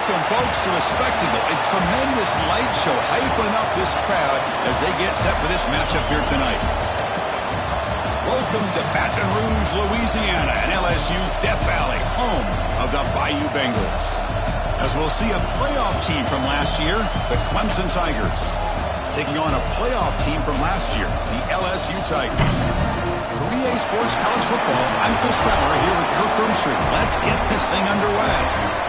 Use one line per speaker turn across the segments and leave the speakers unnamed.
Welcome, folks, to a spectacle, a tremendous light show hyping up this crowd as they get set for this matchup here tonight. Welcome to Baton Rouge, Louisiana, and LSU's Death Valley, home of the Bayou Bengals. As we'll see a playoff team from last year, the Clemson Tigers, taking on a playoff team from last year, the LSU Tigers. For EA Sports College Football, I'm Chris Fowler here with Kirk Hermstreet. Let's get this thing underway.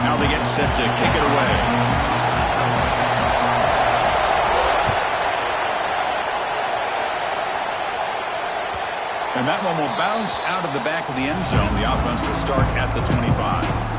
Now they get set to kick it away. And that one will bounce out of the back of the end zone. The offense will start at the 25.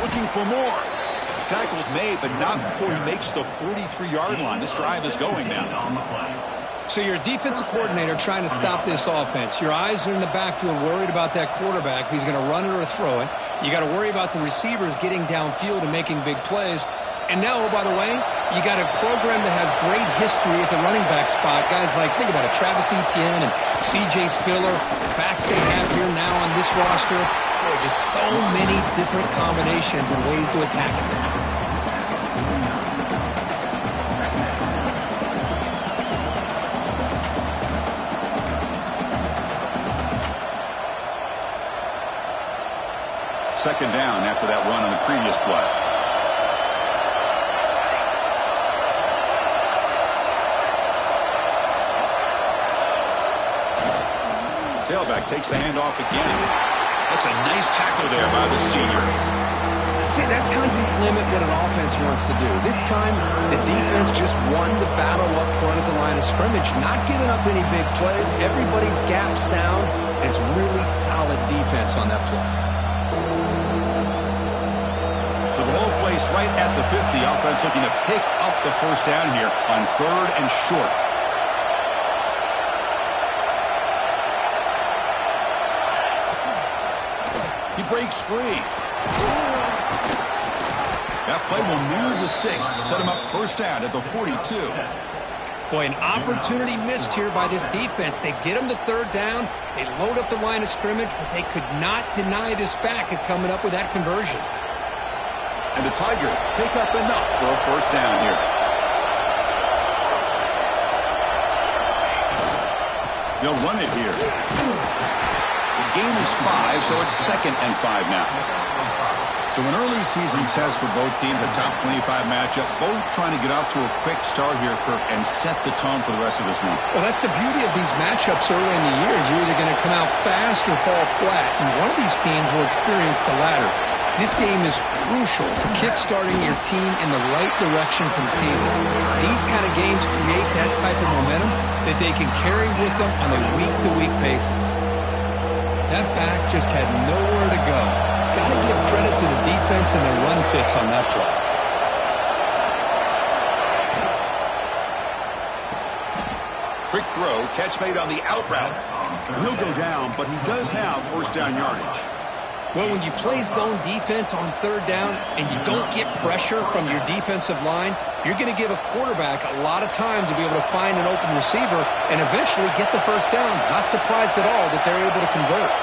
Looking for more. Tackle's made, but not before he makes the 43-yard line. This drive is going now.
So you're a defensive coordinator trying to stop this offense. Your eyes are in the backfield worried about that quarterback, if he's going to run it or throw it. You got to worry about the receivers getting downfield and making big plays. And now, oh, by the way, you got a program that has great history at the running back spot. Guys like, think about it, Travis Etienne and C.J. Spiller, backs they have here now on this roster. Boy, just so many different combinations and ways to attack it.
Second down after that run on the previous play. Tailback takes the handoff again. That's a nice tackle there by the senior.
See, that's how you limit what an offense wants to do. This time, the defense just won the battle up front at the line of scrimmage, not giving up any big plays. Everybody's gap sound. It's really solid defense on that play.
So the ball placed right at the 50. Offense looking to pick up the first down here on 3rd and short. He breaks free. That play will move the sticks. Set him up first down at the 42.
Boy, an opportunity missed here by this defense. They get him to 3rd down. They load up the line of scrimmage, but they could not deny this back at coming up with that conversion.
And the Tigers pick up enough for a first down here. They'll run it here. The game is 5, so it's 2nd and 5 now. So an early season test for both teams, a top 25 matchup, both trying to get off to a quick start here, Kirk, and set the tone for the rest of this one.
Well, that's the beauty of these matchups early in the year. You're either going to come out fast or fall flat, and one of these teams will experience the latter. This game is crucial to kick-starting your team in the right direction for the season. These kind of games create that type of momentum that they can carry with them on a week-to-week basis. That back just had nowhere to go. Got to give credit to the defense and their run fits on that play.
Quick throw, catch made on the out route. He'll go down, but he does have first down yardage.
Well, when you play zone defense on 3rd down and you don't get pressure from your defensive line, you're going to give a quarterback a lot of time to be able to find an open receiver and eventually get the first down. Not surprised at all that they're able to convert.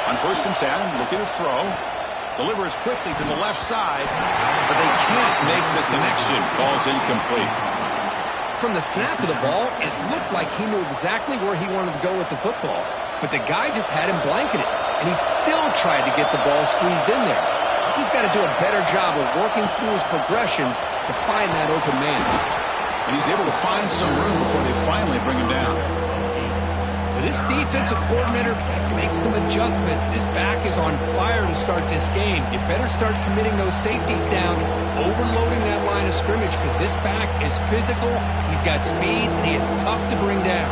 On 1st and 10, looking to throw. Delivers quickly to the left side, but they can't make the connection. Ball's incomplete.
From the snap of the ball, it looked like he knew exactly where he wanted to go with the football. but the guy just had him blanketed, and he still tried to get the ball squeezed in there. He's got to do a better job of working through his progressions to find that open man.
And he's able to find some room before they finally bring him down.
This defensive coordinator makes some adjustments. This back is on fire to start this game. You better start committing those safeties down, overloading that line of scrimmage, because this back is physical, he's got speed, and he is tough to bring down.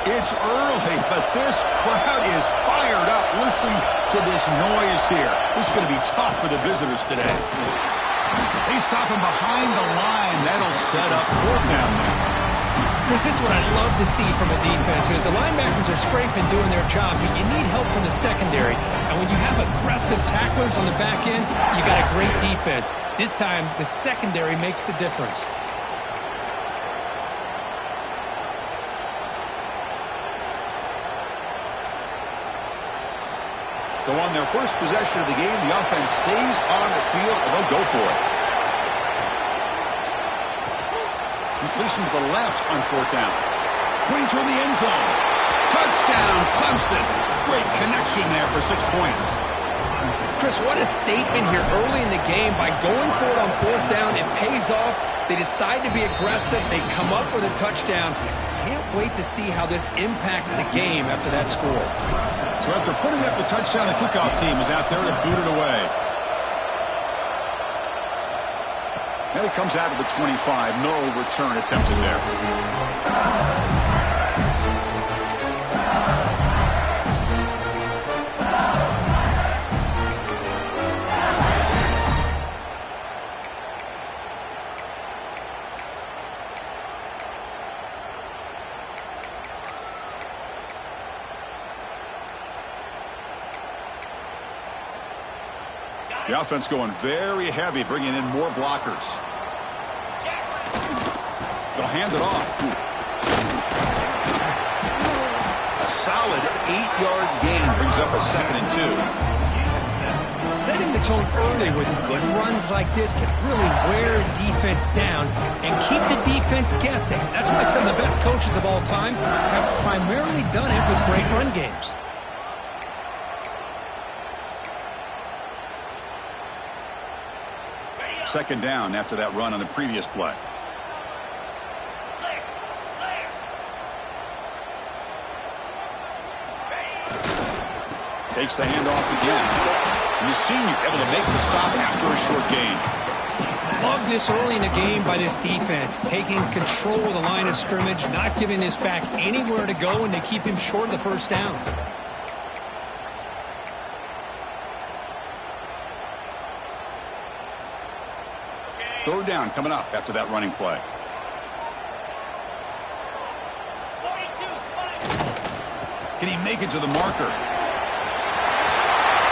It's early, but this crowd is fired up. Listen to this noise here. This is going to be tough for the visitors today. They stop him behind the line. That'll set up fourth down now.
This is what I love to see from a defense, because the linebackers are scraping, doing their job, but you need help from the secondary. And when you have aggressive tacklers on the back end, you got a great defense. This time, the secondary makes the difference.
So on their first possession of the game, the offense stays on the field, and they'll go for it. Completion to the left on fourth down. Going toward the end zone. Touchdown, Clemson. Great connection there for 6 points.
Chris, what a statement here early in the game. By going for it on fourth down, it pays off. They decide to be aggressive. They come up with a touchdown. Can't wait to see how this impacts the game after that score.
So after putting up the touchdown, the kickoff team is out there to boot it away. And it comes out of the 25. No return attempted there. The offense going very heavy, bringing in more blockers. They'll hand it off. A solid 8-yard gain brings up a 2nd and 2.
Setting the tone early with good runs like this can really wear defense down and keep the defense guessing. That's why some of the best coaches of all time have primarily done it with great run games.
Second down after that run on the previous play. Takes the handoff again. And the senior able to make the stop after a short gain.
Love this early in the game by this defense, taking control of the line of scrimmage, not giving this back anywhere to go, and they keep him short of the first down.
Third down coming up after that running play. Can he make it to the marker?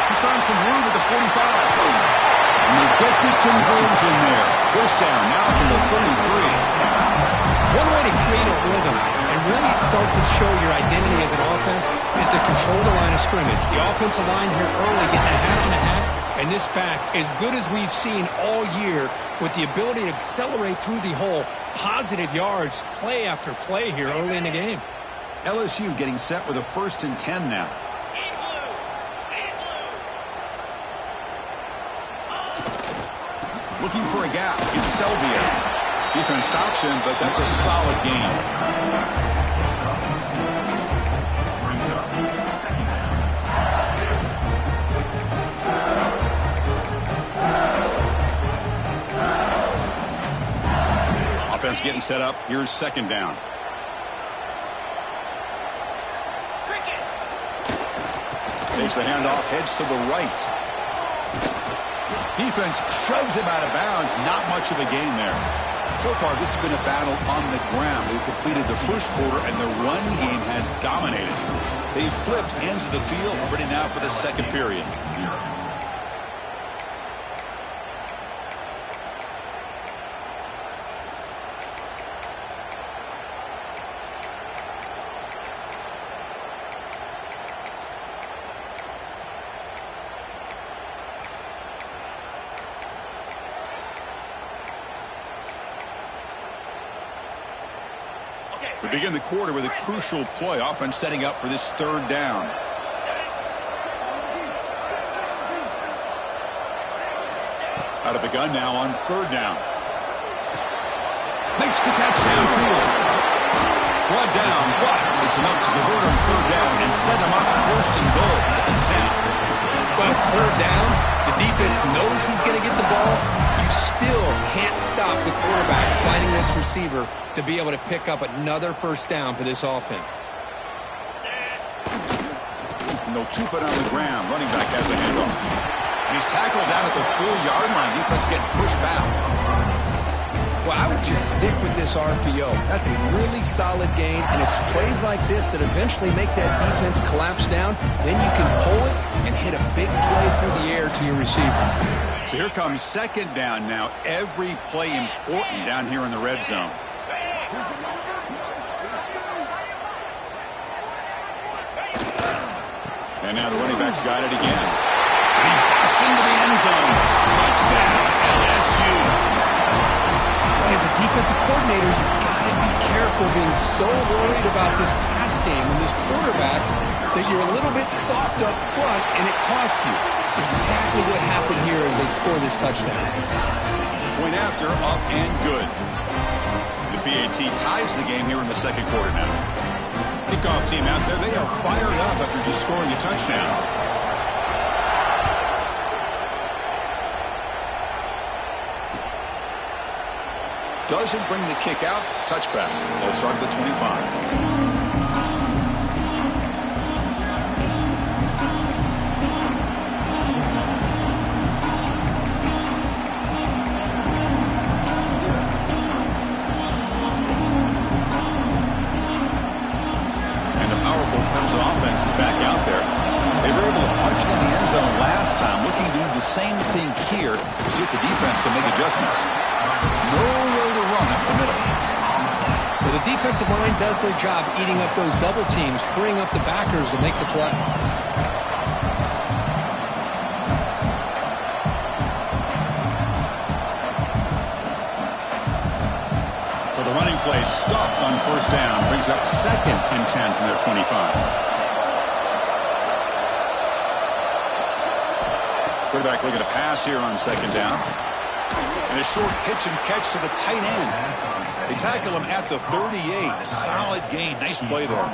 He's found some room at the 45. And they get the conversion there. First down now from the 33.
One way to create a rhythm and really start to show your identity as an offense is to control the line of scrimmage. The offensive line here early getting a hat on the hat. And this back, as good as we've seen all year, with the ability to accelerate through the hole, positive yards, play after play here early in the game.
LSU getting set with a 1st and 10 now. Looking for a gap. It's Selvia. Defense stops him, but that's a solid gain. Offense getting set up. Here's second down. Takes the handoff, heads to the right. Defense shoves him out of bounds. Not much of a gain there. So far, this has been a battle on the ground. They've completed the first quarter, and the run game has dominated. They've flipped ends of the field, ready now for the second period. We begin the quarter with a crucial play. Offense setting up for this third down. Out of the gun now on third down. Makes the catch downfield. Brought down, but it's enough to convert on third down and set him up first and goal at the 10.
Well, it's third down. The defense knows he's going to get the ball. You still can't stop the quarterback finding this receiver to be able to pick up another first down for this offense.
And they'll keep it on the ground. Running back has the handoff. And he's tackled down at the 4-yard line. Defense getting pushed back.
Well, I would just stick with this RPO. That's a really solid gain, and it's plays like this that eventually make that defense collapse down. Then you can pull it and hit a big play through the air to your receiver.
So here comes second down now. Every play important down here in the red zone. And now the running back's got it again. And he busts into the end zone. Touchdown, LSU.
As a defensive coordinator, you've got to be careful being so worried about this pass game and this quarterback that you're a little bit soft up front and it costs you. It's exactly what happened here as they score this touchdown.
Point after, up and good. The PAT ties the game here in the second quarter now. Kickoff team out there, they are fired up after just scoring a touchdown. Doesn't bring the kick out. Touchback. They'll start at the 25. And the powerful Clemson offense is back out there. They were able to punch it in the end zone last time, looking to do the same thing here to see if the defense can make adjustments. Nowhere to run up the middle.
Well, the defensive line does their job eating up those double teams, freeing up the backers to make the play.
So the running play stopped on first down, brings up second and 10 from their 25. Quarterback looking to pass here on second down. And a short pitch and catch to the tight end. They tackle him at the 38. Solid gain. Nice play there.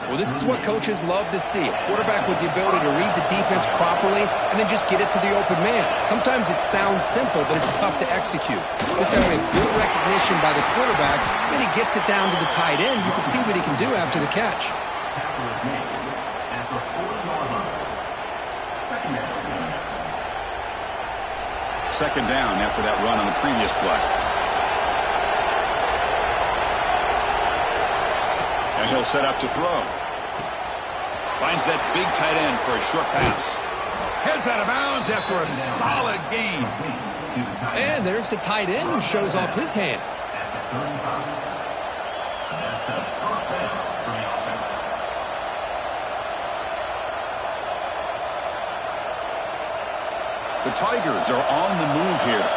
Well, this is what coaches love to see. A quarterback with the ability to read the defense properly and then just get it to the open man. Sometimes it sounds simple, but it's tough to execute. This time we have good recognition by the quarterback. Then he gets it down to the tight end. You can see what he can do after the catch.
Second down after that run on the previous play. And he'll set up to throw. Finds that big tight end for a short pass. Heads out of bounds after a solid gain.
And there's the tight end who shows off his hands.
The Tigers are on the move here.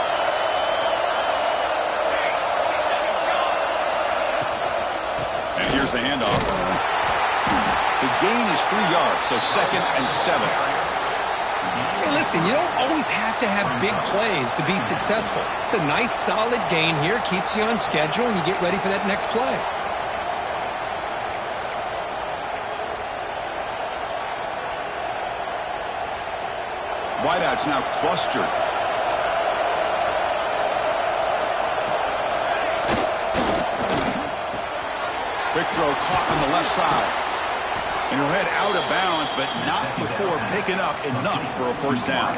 And here's the handoff. The gain is 3 yards, so second and 7.
Hey, listen, you don't always have to have big plays to be successful. It's a nice, solid gain here, keeps you on schedule, and you get ready for that next play.
Wideouts now clustered. Quick throw caught on the left side. And he'll head out of bounds, but not before picking up enough for a first down.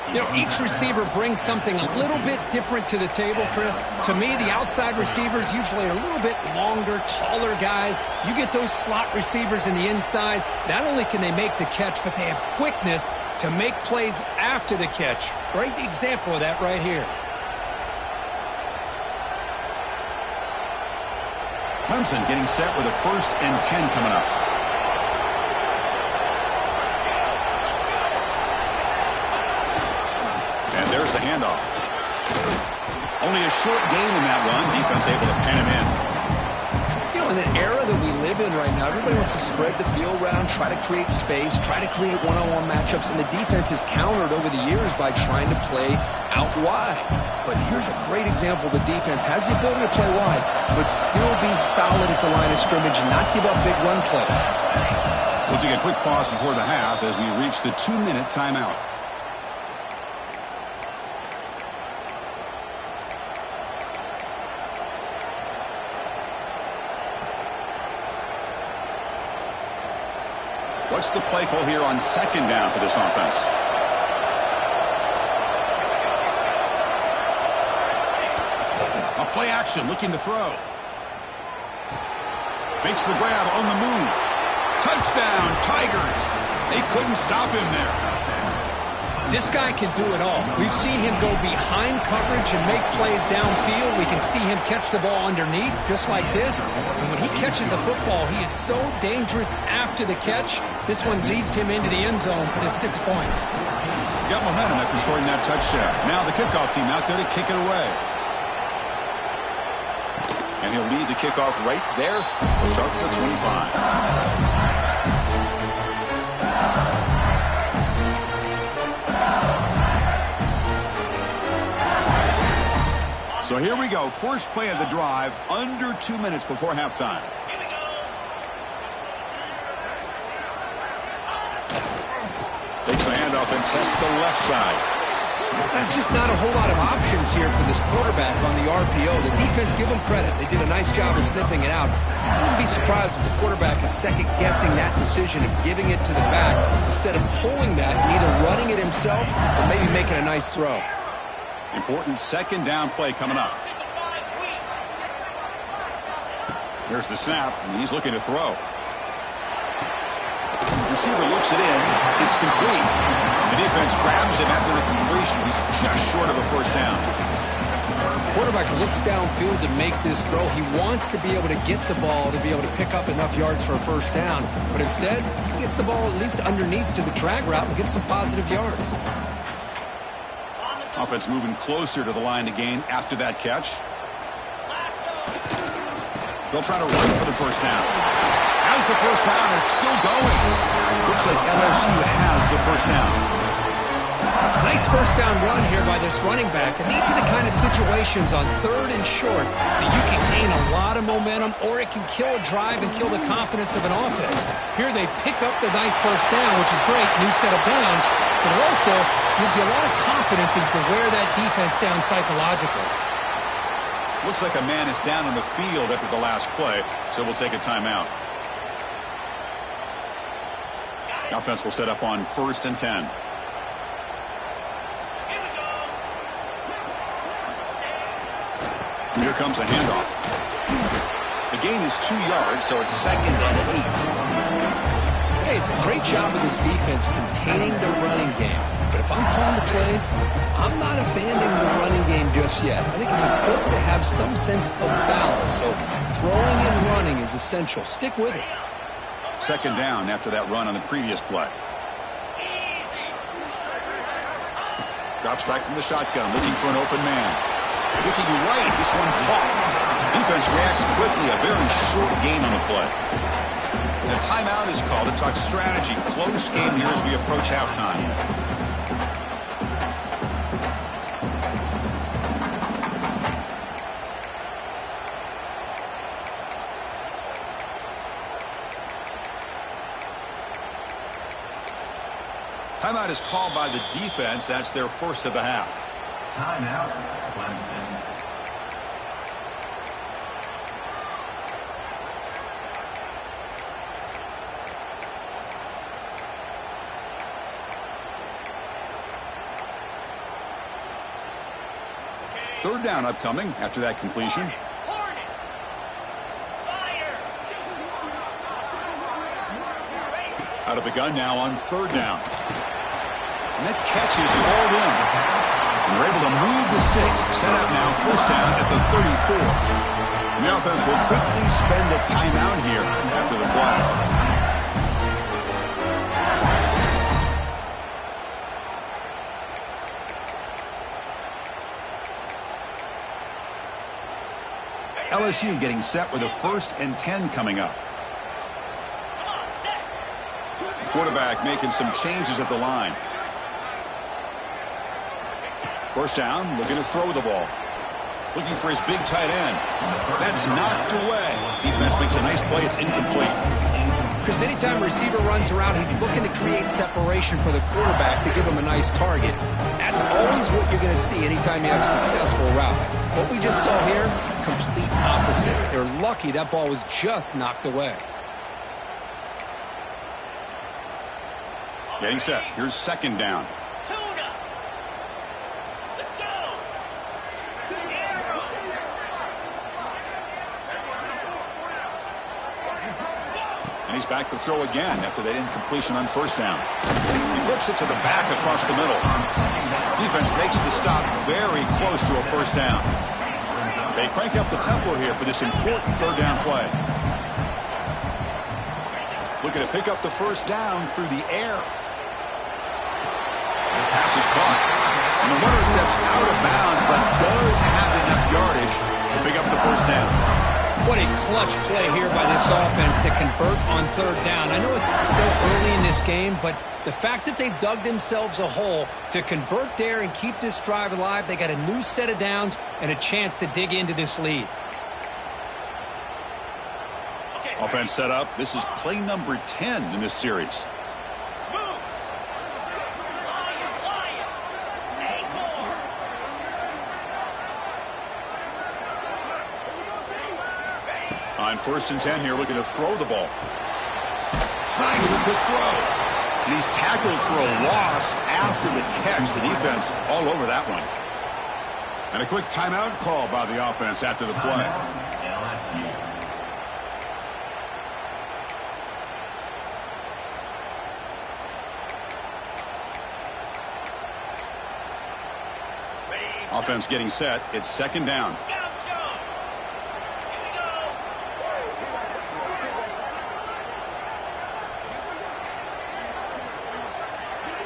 You know, each receiver brings something a little bit different to the table, Chris. To me, the outside receivers usually are a little bit longer, taller guys. You get those slot receivers in the inside, not only can they make the catch, but they have quickness to make plays after the catch. Great example of that right here.
Clemson getting set with a first and 10 coming up. And there's the handoff. Only a short gain in that one. Defense able to pen him in.
know, in the era that we live in right now, everybody wants to spread the field around, try to create space, try to create one-on-one matchups, and the defense is countered over the years by trying to play out wide. But here's a great example. The defense has the ability to play wide, but still be solid at the line of scrimmage and not give up big run plays.
We'll take a quick pause before the half as we reach the 2-minute timeout. What's the play call here on second down for this offense? A play action, looking to throw. Makes the grab on the move. Touchdown, Tigers. They couldn't stop him there.
This guy can do it all. We've seen him go behind coverage and make plays downfield. We can see him catch the ball underneath, just like this. And when he catches a football, he is so dangerous after the catch. This one leads him into the end zone for the 6 points.
Got momentum after scoring that touchdown. Now the kickoff team out there to kick it away. And he'll lead the kickoff right there. We'll start with the 25. So here we go. First play of the drive, under 2 minutes before halftime. Takes the handoff and tests the left side.
That's just not a whole lot of options here for this quarterback on the RPO. The defense, give them credit. They did a nice job of sniffing it out. I wouldn't be surprised if the quarterback is second-guessing that decision of giving it to the back instead of pulling that and either running it himself or maybe making a nice throw.
Important second down play coming up. Here's the snap, and he's looking to throw. Receiver looks it in. It's complete. The defense grabs him after the completion. He's just short of a first down.
Quarterback looks downfield to make this throw. He wants to be able to get the ball to be able to pick up enough yards for a first down. But instead, he gets the ball at least underneath to the drag route and gets some positive yards.
Offense moving closer to the line to gain after that catch. They'll try to run for the first down. As the first down is still going. Looks like LSU has the first down.
Nice first down run here by this running back. And these are the kind of situations on third and short that you can gain a lot of momentum, or it can kill a drive and kill the confidence of an offense. Here they pick up the nice first down, which is great. New set of downs. But it also gives you a lot of confidence and you can wear that defense down psychologically.
Looks like a man is down on the field after the last play, so we'll take a timeout. The offense will set up on 1st and 10. Here comes a handoff. The gain is 2 yards, so it's 2nd and 8.
Hey, it's a great job of this defense containing the running game. But if I'm calling the plays, I'm not abandoning the running game just yet. I think it's important to have some sense of balance. So throwing and running is essential. Stick with it.
2nd down after that run on the previous play. Drops back from the shotgun, looking for an open man. Looking right, this one caught. Defense reacts quickly, a very short gain on the play. And a timeout is called to talk strategy. Close game here as we approach halftime. Timeout is called by the defense. That's their first of the half.
Timeout, Clemson.
Third down upcoming after that completion. Out of the gun now on 3rd down. And that catch is hauled in. And we're able to move the sticks. Set up now, 1st down at the 34. And the offense will quickly spend a timeout here after the play. LSU getting set with a 1st and 10 coming up. Quarterback making some changes at the line. 1st down, looking to throw the ball. Looking for his big tight end. That's knocked away. Defense makes a nice play. It's incomplete.
Chris, anytime a receiver runs around, he's looking to create separation for the quarterback to give him a nice target. That's always what you're going to see anytime you have a successful route. What we just saw here, complete opposite. They're lucky that ball was just knocked away.
Getting set. Here's 2nd down. And he's back to throw again after that incompletion on 1st down. He flips it to the back across the middle. Defense makes the stop very close to a 1st down. They crank up the tempo here for this important 3rd down play. Looking to pick up the 1st down through the air. The pass is caught. And the runner steps out of bounds but does have enough yardage to pick up the 1st down.
What a clutch play here by this offense to convert on 3rd down. I know it's still early in this game, but the fact that they've dug themselves a hole to convert there and keep this drive alive, they got a new set of downs and a chance to dig into this lead.
Offense set up. This is play number 10 in this series. On 1st and 10 here, looking to throw the ball. Snags a quick throw. And he's tackled for a loss after the catch. The defense all over that one. And a quick timeout call by the offense after the play. Offense getting set. It's 2nd down.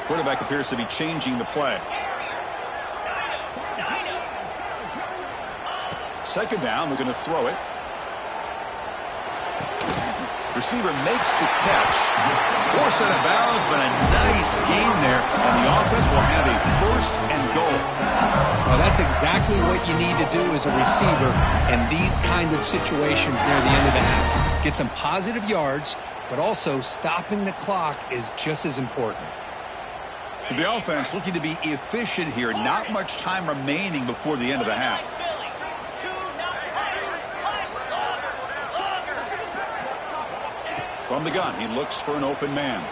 Quarterback appears to be changing the play. 2nd down, looking to throw it. Receiver makes the catch. 4 set of bounds, but a nice gain there. And the offense will have a 1st and goal.
Well, that's exactly what you need to do as a receiver in these kind of situations near the end of the half. Get some positive yards, but also stopping the clock is just as important.
So the offense looking to be efficient here. Not much time remaining before the end of the half. From the gun, he looks for an open man.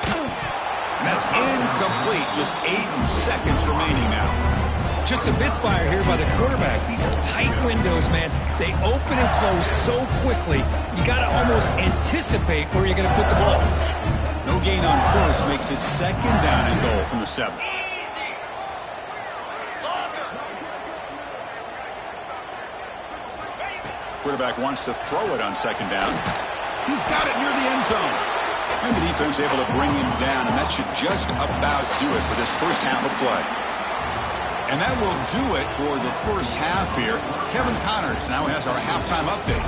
And that's incomplete. Just 8 seconds remaining now.
Just a misfire here by the quarterback. These are tight windows, man. They open and close so quickly. You got to almost anticipate where you're going to put the ball.
No gain on 1st makes it 2nd down and goal from the 7. Quarterback wants to throw it on 2nd down. He's got it near the end zone. And the defense able to bring him down, and that should just about do it for this 1st half of play. And that will do it for the 1st half here. Kevin Connors now has our halftime update.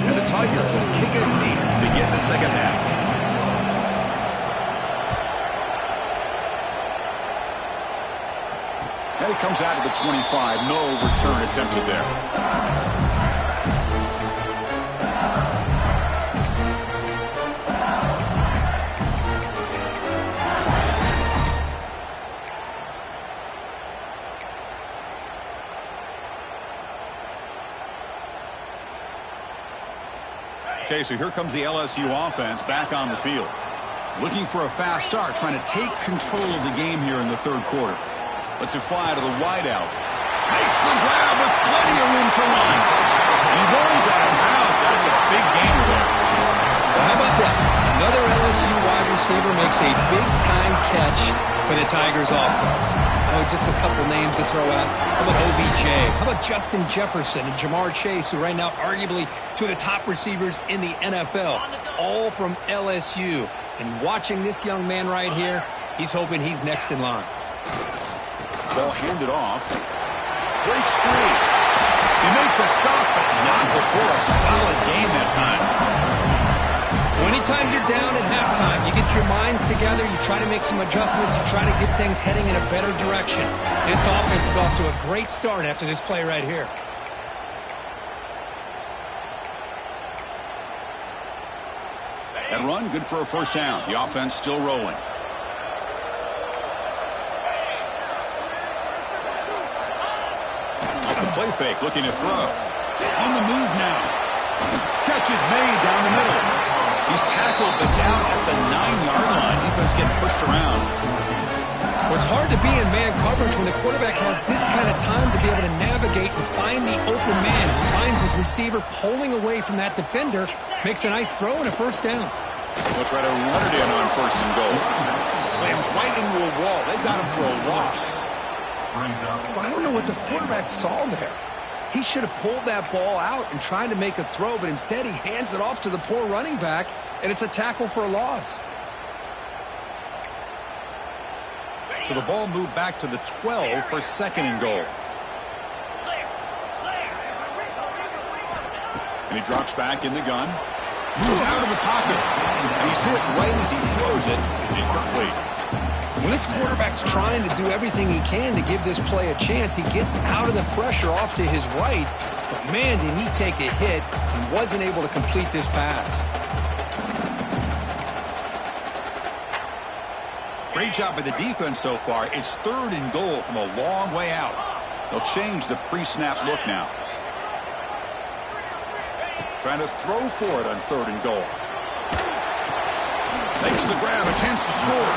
And the Tigers will kick it deep to get the 2nd half. And he comes out to the 25. No return attempted there. Okay, so here comes the LSU offense back on the field. Looking for a fast start, trying to take control of the game here in the 3rd quarter. Lets it fly to the wideout. Makes the grab with plenty of room to run. And he runs out of bounds. That's a big gainer there.
Well, how about that? Another LSU wide receiver makes a big-time catch for the Tigers offense. Oh, just a couple names to throw out. How about OBJ? How about Justin Jefferson and Jamar Chase, who right now arguably two of the top receivers in the NFL, all from LSU. And watching this young man right here, He's hoping he's next in line.
Ball handed off. Breaks free. He made the stop, but not before a solid gain that time.
Anytime you're down at halftime, you get your minds together, you try to make some adjustments, you try to get things heading in a better direction. This offense is off to a great start after this play right here.
That run, good for a first down. The offense still rolling. Off the play fake, looking to throw. On the move now. Catch is made down the middle. He's tackled, but down at the 9-yard line. Defense getting pushed around.
Well, it's hard to be in man coverage when the quarterback has this kind of time to be able to navigate and find the open man. He finds his receiver pulling away from that defender, makes a nice throw and a first down.
They'll try to run it in on first and goal. Slams right into a wall. They've got him for a loss.
Well, I don't know what the quarterback saw there. He should have pulled that ball out and tried to make a throw, but instead he hands it off to the poor running back, and it's a tackle for a loss.
So the ball moved back to the 12 for second and goal. And he drops back in the gun. Moves out of the pocket. And he's hit right as he throws it. Incomplete.
When this quarterback's trying to do everything he can to give this play a chance, he gets out of the pressure off to his right. But, man, did he take a hit and wasn't able to complete this pass.
Great job by the defense so far. It's third and goal from a long way out. They'll change the pre-snap look now. Trying to throw for it on third and goal. Makes the grab, a chance to score.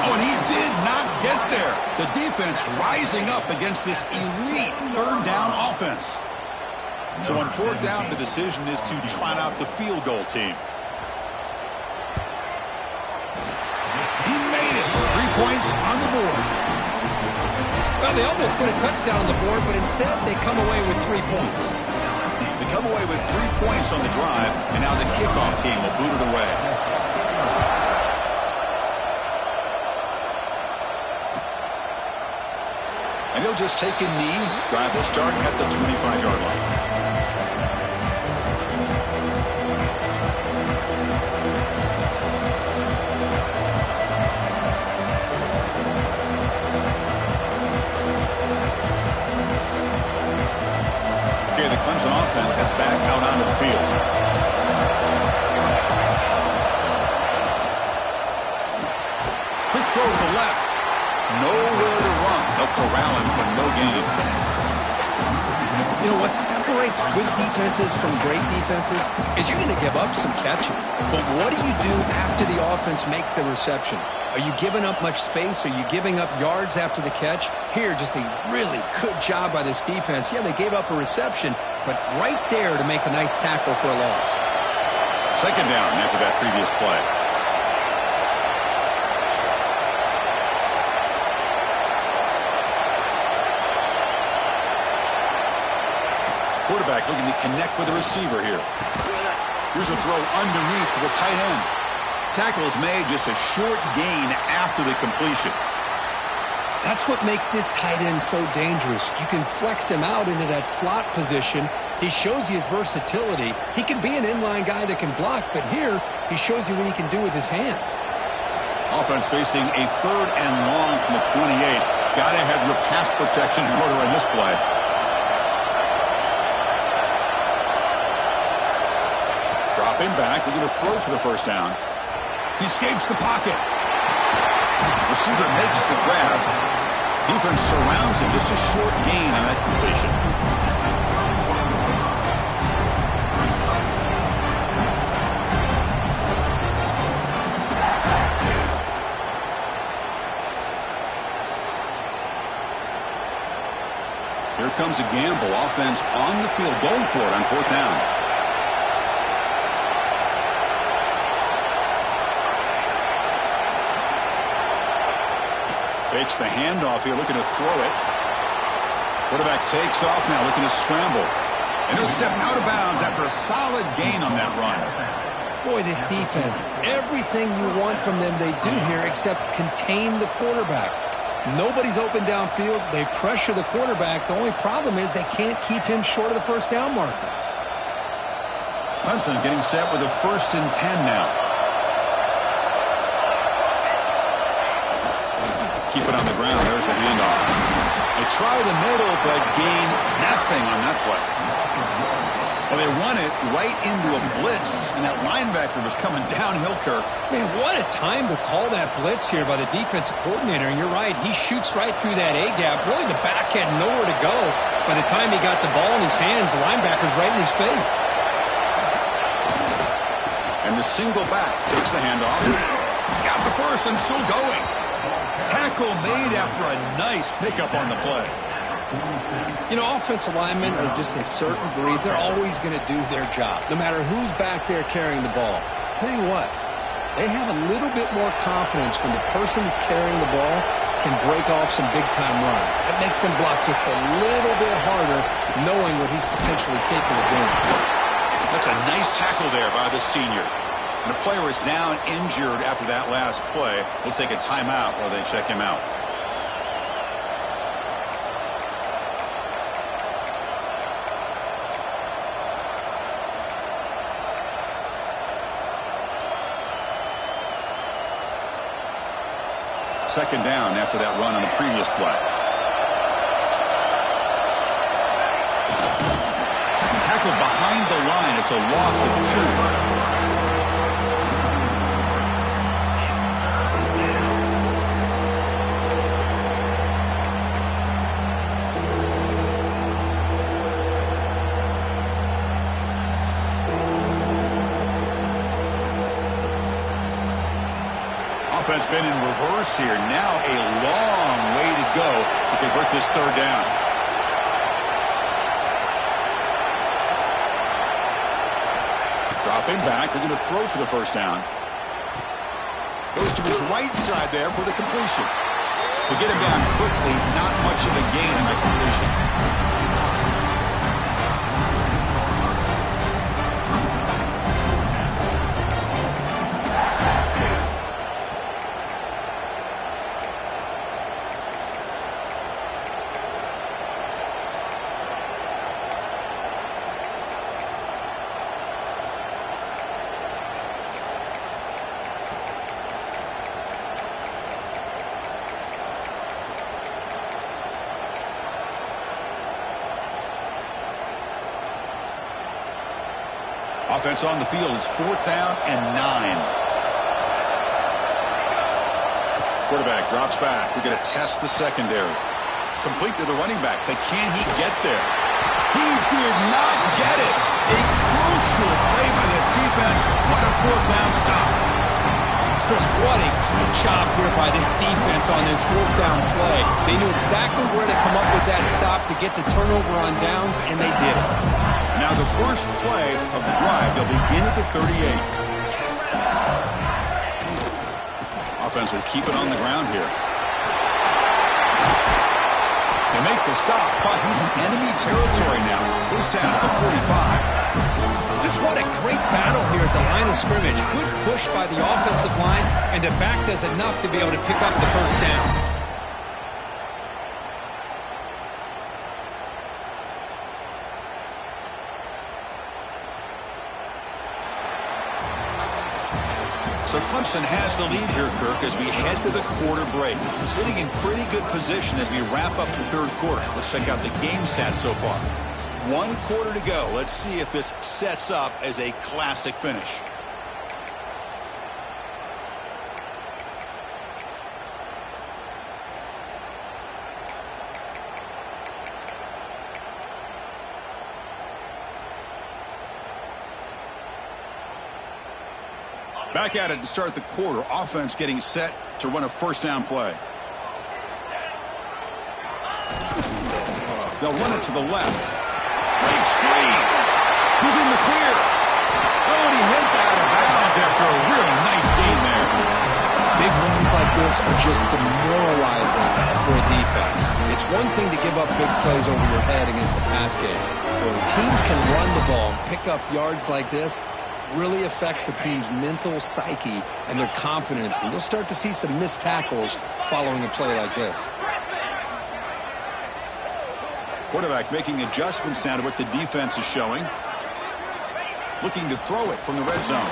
Oh, and he did not get there. The defense rising up against this elite third down offense. So on fourth down, the decision is to trot out the field goal team. He made it. 3 points on the board.
Well, they almost put a touchdown on the board, but instead they come away with 3 points.
They come away with 3 points on the drive, and now the kickoff team will boot it away. And he'll just take a knee. Drive will start at the 25-yard line. Okay, the Clemson offense heads back out onto the field. Quick throw to the left. Nowhere to run. They'll corral him for no gain.
You know, what separates good defenses from great defenses is you're going to give up some catches. But what do you do after the offense makes the reception? Are you giving up much space? Are you giving up yards after the catch? Here, just a really good job by this defense. Yeah, they gave up a reception, but right there to make a nice tackle for a loss.
Second down after that previous play. Quarterback looking to connect with the receiver here. Here's a throw underneath to the tight end. Tackle is made, just a short gain after the completion.
That's what makes this tight end so dangerous. You can flex him out into that slot position. He shows you his versatility. He can be an inline guy that can block, but here he shows you what he can do with his hands.
Offense facing a third and long from the 28. Got to have your pass protection in order in this play. Dropping back, looking to throw for the first down. He escapes the pocket. Receiver makes the grab. Defense surrounds him. Just a short gain on that completion. Here comes a gamble. Offense on the field, going for it on fourth down. Fakes the handoff here, looking to throw it. Quarterback takes off now, looking to scramble. And he'll step out of bounds after a solid gain on that run.
Boy, this defense, everything you want from them they do here except contain the quarterback. Nobody's open downfield. They pressure the quarterback. The only problem is they can't keep him short of the first down marker.
Clemson getting set with a 1st and 10 now. Keep it on the ground. There's the handoff. They try the middle, but gain nothing on that play. Well, they run it right into a blitz, and that linebacker was coming downhill, Kirk.
Man, what a time to call that blitz here by the defensive coordinator. And you're right, he shoots right through that A-gap. Really, the back had nowhere to go. By the time he got the ball in his hands, the linebacker's right in his face.
And the single back takes the handoff. He's got the first and still going. Tackle made after a nice pickup on the play.
You know, offensive linemen are just a certain breed. They're always going to do their job, no matter who's back there carrying the ball. I'll tell you what, they have a little bit more confidence when the person that's carrying the ball can break off some big-time runs. That makes them block just a little bit harder, knowing what he's potentially capable of doing.
That's a nice tackle there by the senior. And the player is down injured after that last play. We'll take a timeout while they check him out. Second down after that run on the previous play. Tackled behind the line. It's a loss of 2. Offense been in reverse here. Now a long way to go to convert this third down. Dropping back. They're going to throw for the first down. Goes to his right side there for the completion. To get him down quickly, not much of a gain in that completion. Offense on the field. It's 4th down and 9. Quarterback drops back. We're going to test the secondary. Complete to the running back. But can he get there? He did not get it. A crucial play by this defense. What a 4th down stop.
Chris, what a great job here by this defense on this 4th down play. They knew exactly where to come up with that stop to get the turnover on downs, and they did it.
Now the first play of the drive, they'll begin at the 38. Offense will keep it on the ground here. They make the stop, but he's in enemy territory now. First down at the 45.
Just what a great battle here at the line of scrimmage. Good push by the offensive line, and the back does enough to be able to pick up the first down.
So Clemson has the lead here, Kirk, as we head to the quarter break. Sitting in pretty good position as we wrap up the third quarter. Let's check out the game stats so far. 1 quarter to go. Let's see if this sets up as a classic finish. Back at it to start the quarter. Offense getting set to run a first down play. They'll run it to the left. Breaks free. Who's in the clear? Oh, and he heads out of bounds after a really nice gain there.
Big runs like this are just demoralizing for a defense. It's one thing to give up big plays over your head against the pass game. When teams can run the ball and pick up yards like this, really affects the team's mental psyche and their confidence. And you'll start to see some missed tackles following a play like this.
Quarterback making adjustments now to what the defense is showing. Looking to throw it from the red zone.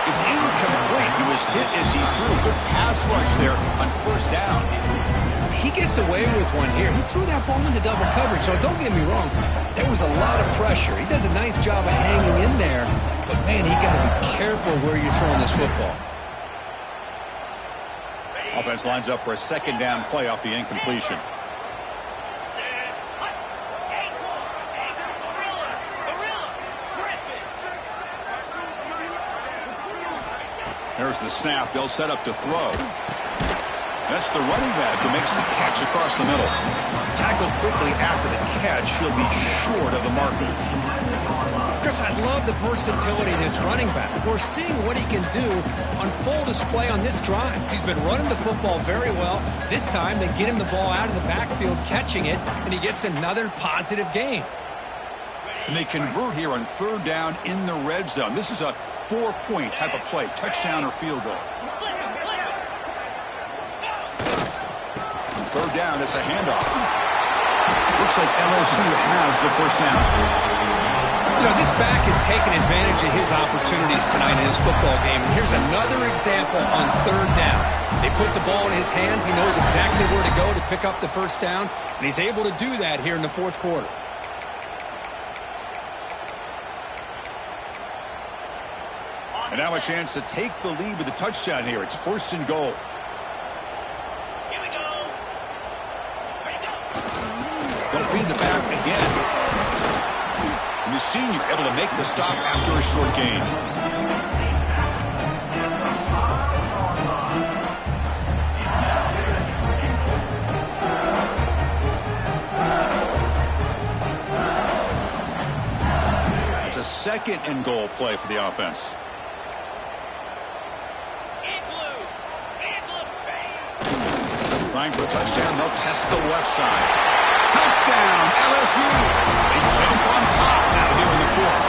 It's incomplete. He was hit as he threw. Good pass rush there on first down.
He gets away with one here. He threw that ball into double coverage, so don't get me wrong. There was a lot of pressure. He does a nice job of hanging in there. But, man, he got to be careful where you're throwing this football.
Offense lines up for a second down play off the incompletion. There's the snap. They'll set up to throw. That's the running back who makes the catch across the middle. Tackled quickly after the catch. He'll be short of the marker.
Chris, I love the versatility of this running back. We're seeing what he can do on full display on this drive. He's been running the football very well. This time they get him the ball out of the backfield, catching it, and he gets another positive gain.
And they convert here on third down in the red zone. This is a 4-point type of play, touchdown or field goal. On third down, it's a handoff. Looks like LSU has the first down.
You know, this back has taken advantage of his opportunities tonight in his football game. And here's another example on third down. They put the ball in his hands. He knows exactly where to go to pick up the first down. And he's able to do that here in the fourth quarter.
And now a chance to take the lead with a touchdown here. It's first and goal.
Here we go.
They'll feed the back again. And the senior able to make the stop after a short gain. It's a second and goal play for the offense. Trying for a touchdown. They'll test the left side. Touchdown, LSU. They jump on top now here in the fourth.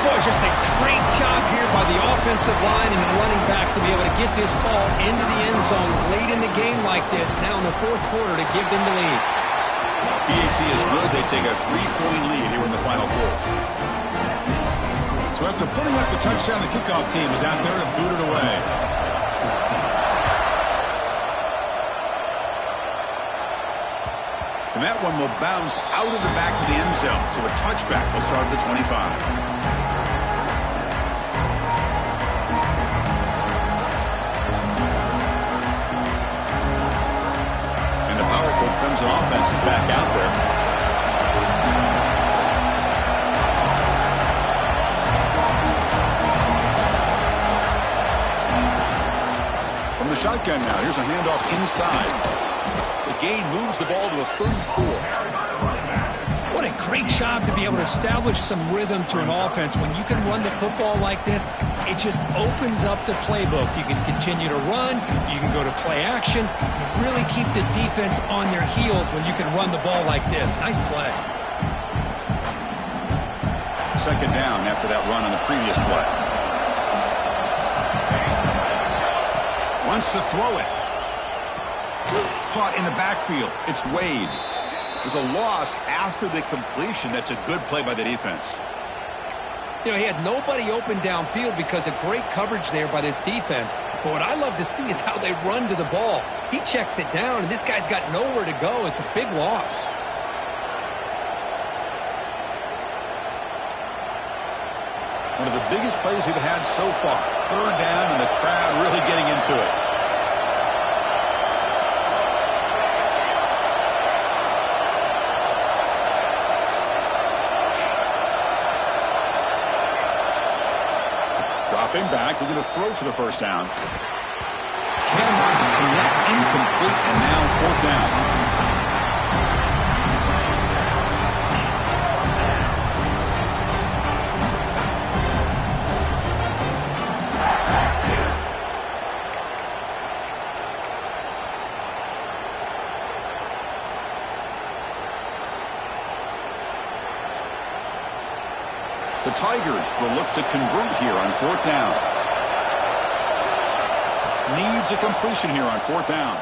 Boy, just a great job here by the offensive line and the running back to be able to get this ball into the end zone late in the game like this, now in the fourth quarter, to give them the lead.
PAT is good. They take a 3-point lead here in the final quarter. So after putting up the touchdown, the kickoff team is out there to boot it away. And that one will bounce out of the back of the end zone. So a touchback will start at the 25. And the powerful Crimson offense is back out there. From the shotgun now, here's a handoff inside. Gain moves the ball to the 34.
What a great job to be able to establish some rhythm to an offense. When you can run the football like this, it just opens up the playbook. You can continue to run. You can go to play action. You really keep the defense on their heels when you can run the ball like this. Nice play.
Second down after that run on the previous play. Wants to throw it. Caught in the backfield. It's Wade. There's a loss after the completion. That's a good play by the defense.
You know, he had nobody open downfield because of great coverage there by this defense. But what I love to see is how they run to the ball. He checks it down, and this guy's got nowhere to go. It's a big loss.
One of the biggest plays we've had so far. Third down, and the crowd really getting into it. Dropping back, looking to throw for the first down. Cannot connect, incomplete, and now fourth down. The Tigers will look to convert here on 4th down. Needs a completion here on 4th down.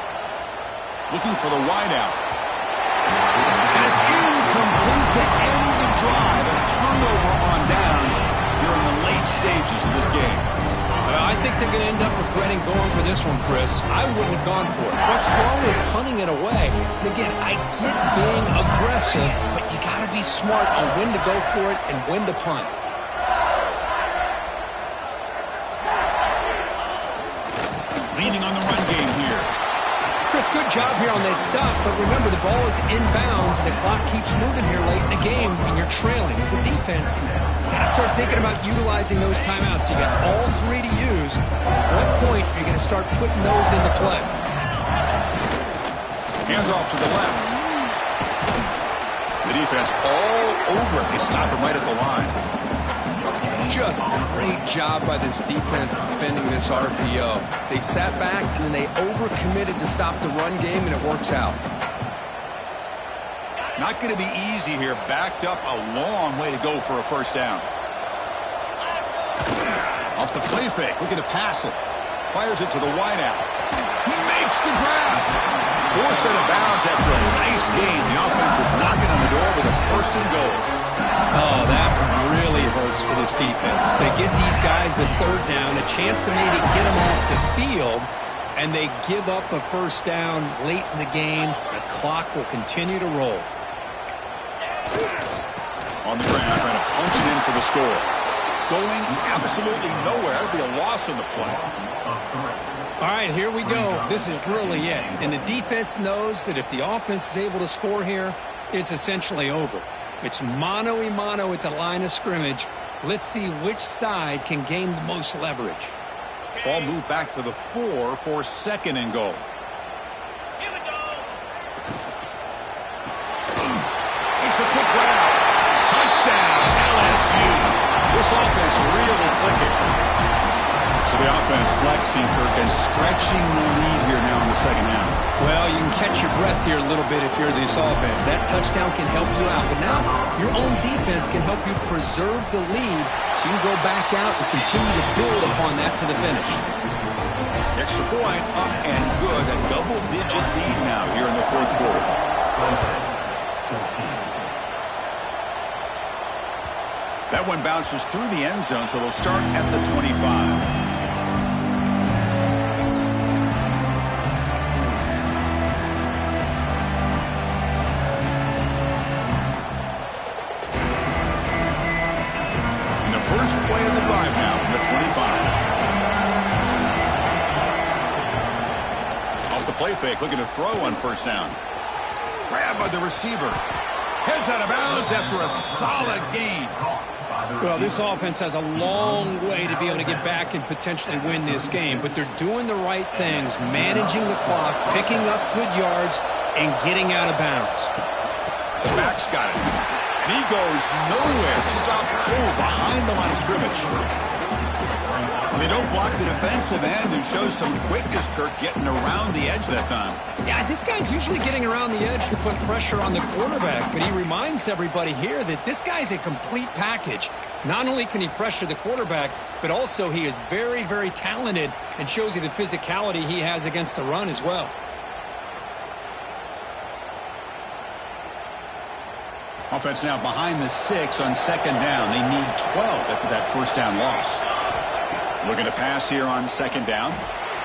Looking for the wideout. And it's incomplete to end the drive. A turnover on downs here in the late stages of this game.
I think they're going to end up regretting going for this one, Chris. I wouldn't have gone for it. What's wrong with punting it away? And again, I get being aggressive, but you got to be smart on when to go for it and when to punt.
Leaning on the run game here.
Chris, good job here on that stop, but remember the ball is inbounds and the clock keeps moving here late in the game and you're trailing. As a defense, you got to start thinking about utilizing those timeouts. You got all 3 to use. At what point are you going to start putting those into play?
Hands off to the left. The defense all over it. They stop him right at the line.
Just great job by this defense defending this RPO. They sat back and then they overcommitted to stop the run game, and it works out.
Not going to be easy here. Backed up a long way to go for a first down. Off the play fake. Looking to pass it. Fires it to the wideout. He makes the grab. Forced out of bounds after a nice gain. The offense is knocking on the door with a 1st and goal.
Oh, that really hurts for this defense. They get these guys the 3rd down, a chance to maybe get them off the field, and they give up a 1st down late in the game. The clock will continue to roll.
On the ground, trying to punch it in for the score. Going absolutely nowhere. It'll be a loss on the play.
All right, here we go. This is really it. And the defense knows that if the offense is able to score here, it's essentially over. It's mano-a-mano at the line of scrimmage. Let's see which side can gain the most leverage.
Ball moved back to the 4 for 2nd and goal.
Here we go.
It's a quick grab. Touchdown, LSU. This offense really clicking. So the offense flexing, Kirk, and stretching the lead here now in the 2nd half.
Well, you can catch your breath here a little bit if you're this offense. That touchdown can help you out. But now your own defense can help you preserve the lead so you can go back out and continue to build upon that to the finish.
Extra point up and good. A double-digit lead now here in the 4th quarter. That one bounces through the end zone, so they'll start at the 25. First play of the drive now from the 25. Off the play fake, looking to throw on 1st down. Grab by the receiver. Heads out of bounds after a solid gain.
Well, this offense has a long way to be able to get back and potentially win this game, but they're doing the right things, managing the clock, picking up good yards, and getting out of bounds.
The back's got it. And he goes nowhere. Stopped cold behind the line of scrimmage. And they don't block the defensive end, who shows some quickness, Kirk, getting around the edge that time.
Yeah, this guy's usually getting around the edge to put pressure on the quarterback, but he reminds everybody here that this guy's a complete package. Not only can he pressure the quarterback, but also he is very, very talented and shows you the physicality he has against the run as well.
Offense now behind the 6 on 2nd down. They need 12 after that 1st down loss. Looking to pass here on 2nd down.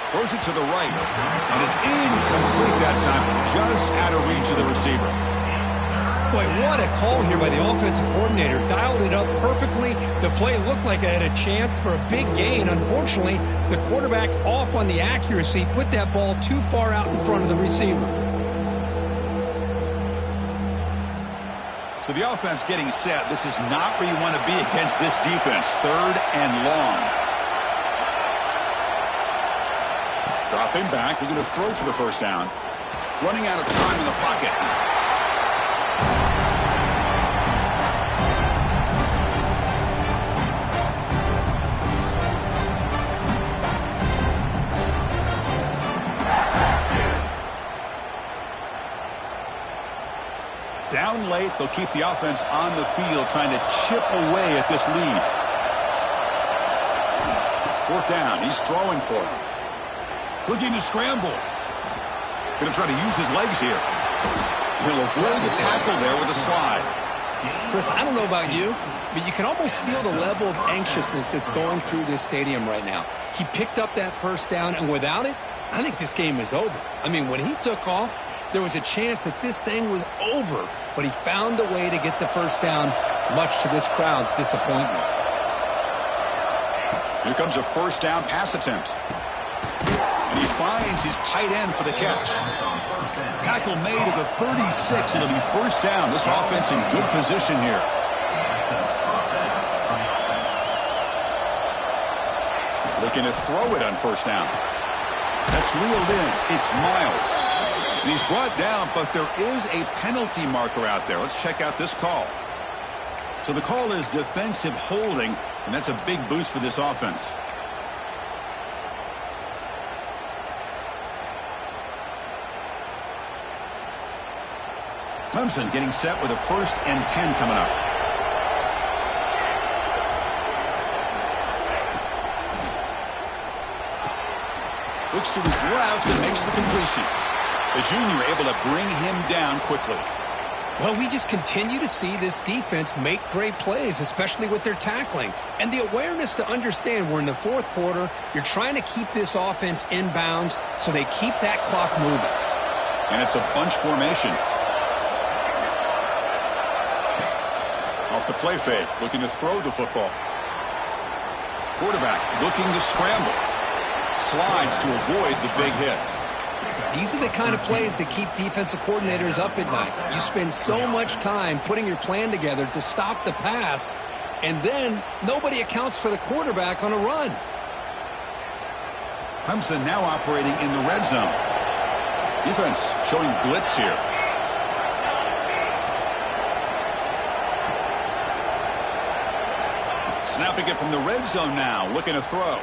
Throws it to the right. And it's incomplete that time. Just out of reach of the receiver.
Boy, what a call here by the offensive coordinator. Dialed it up perfectly. The play looked like it had a chance for a big gain. Unfortunately, the quarterback off on the accuracy, put that ball too far out in front of the receiver.
So the offense getting set. This is not where you want to be against this defense. 3rd and long. Dropping back. They're going to throw for the 1st down. Running out of time in the pocket. Down down late. They'll keep the offense on the field trying to chip away at this lead. 4th down. He's throwing for it. Looking to scramble. Going to try to use his legs here. He'll avoid the tackle there with a slide.
Chris, I don't know about you, but you can almost feel the level of anxiousness that's going through this stadium right now. He picked up that 1st down, and without it, I think this game is over. I mean, when he took off, there was a chance that this thing was over, but he found a way to get the 1st down, much to this crowd's disappointment.
Here comes a 1st down pass attempt. And he finds his tight end for the catch. Tackle made at the 36. It'll be 1st down. This offense in good position here. Looking to throw it on 1st down. That's reeled in. It's Miles. And he's brought down, but there is a penalty marker out there. Let's check out this call. So the call is defensive holding, and that's a big boost for this offense. Clemson getting set with a 1st and 10 coming up. Looks to his left and makes the completion. The junior able to bring him down quickly.
Well, we just continue to see this defense make great plays, especially with their tackling. And the awareness to understand we're in the 4th quarter, you're trying to keep this offense in bounds so they keep that clock moving.
And it's a bunch formation. Off the play fake, looking to throw the football. Quarterback looking to scramble. Slides to avoid the big hit.
These are the kind of plays that keep defensive coordinators up at night. You spend so much time putting your plan together to stop the pass, and then nobody accounts for the quarterback on a run.
Clemson now operating in the red zone. Defense showing blitz here. Snapping it from the red zone now, looking to throw.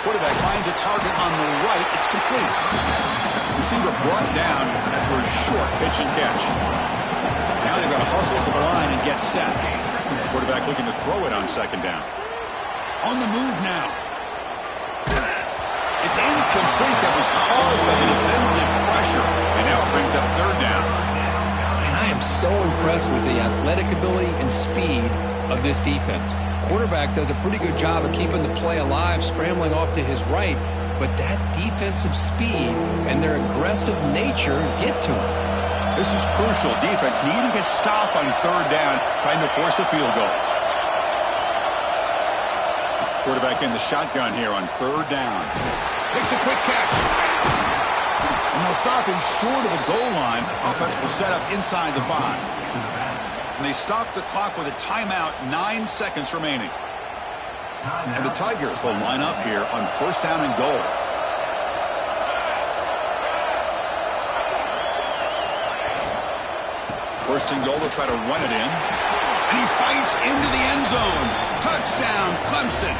Quarterback finds a target on the right. It's complete. Receiver brought down after a short pitch and catch. Now they've got to hustle to the line and get set. Quarterback looking to throw it on 2nd down. On the move now. It's incomplete. That was caused by the defensive pressure. And now it brings up 3rd down.
And I am so impressed with the athletic ability and speed of this defense. Quarterback does a pretty good job of keeping the play alive, scrambling off to his right, but that defensive speed and their aggressive nature get to him.
This is crucial. Defense needing a stop on 3rd down, trying to force a field goal. Quarterback in the shotgun here on 3rd down. Makes a quick catch. And they'll stop him short of the goal line. Offense will set up inside the 5. And they stop the clock with a timeout, 9 seconds remaining. And the Tigers will line up here on 1st down and goal. First and goal, they'll try to run it in. And he fights into the end zone. Touchdown, Clemson.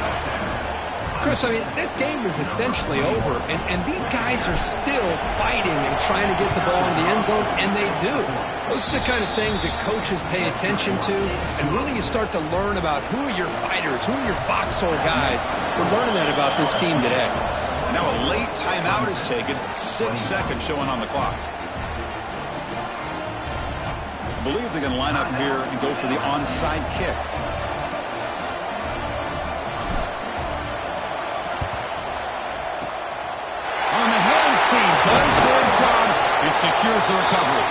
Chris, I mean, this game is essentially over, and these guys are still fighting and trying to get the ball in the end zone, and they do. Those are the kind of things that coaches pay attention to, and really you start to learn about who are your fighters, who are your foxhole guys. We're learning that about this team today.
Now a late timeout is taken, 6 seconds showing on the clock. I believe they're going to line up here and go for the onside kick. Does their job and secures the recovery.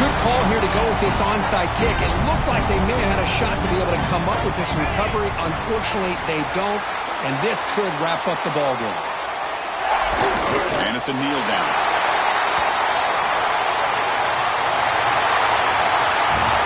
Good call here to go with this onside kick. It looked like they may have had a shot to be able to come up with this recovery. Unfortunately, they don't, and this could wrap up the ball game.
And it's a kneel down.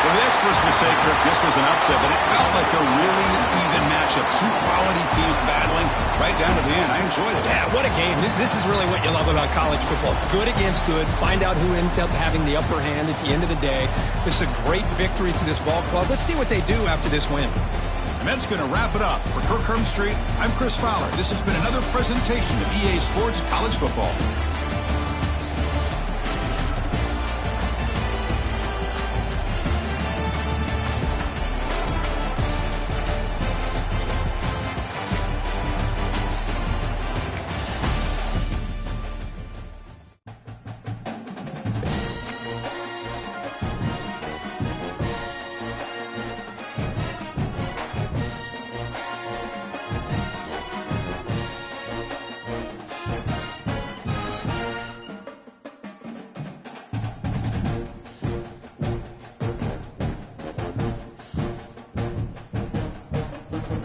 Well, the experts will say, Kirk, this was an upset, but it felt like a really even matchup. 2 quality teams battling right down to the end. I enjoyed it.
Yeah, what a game. This is really what you love about college football. Good against good. Find out who ends up having the upper hand at the end of the day. This is a great victory for this ball club. Let's see what they do after this win.
And that's going to wrap it up. For Kirk Street, I'm Chris Fowler. This has been another presentation of EA Sports College Football.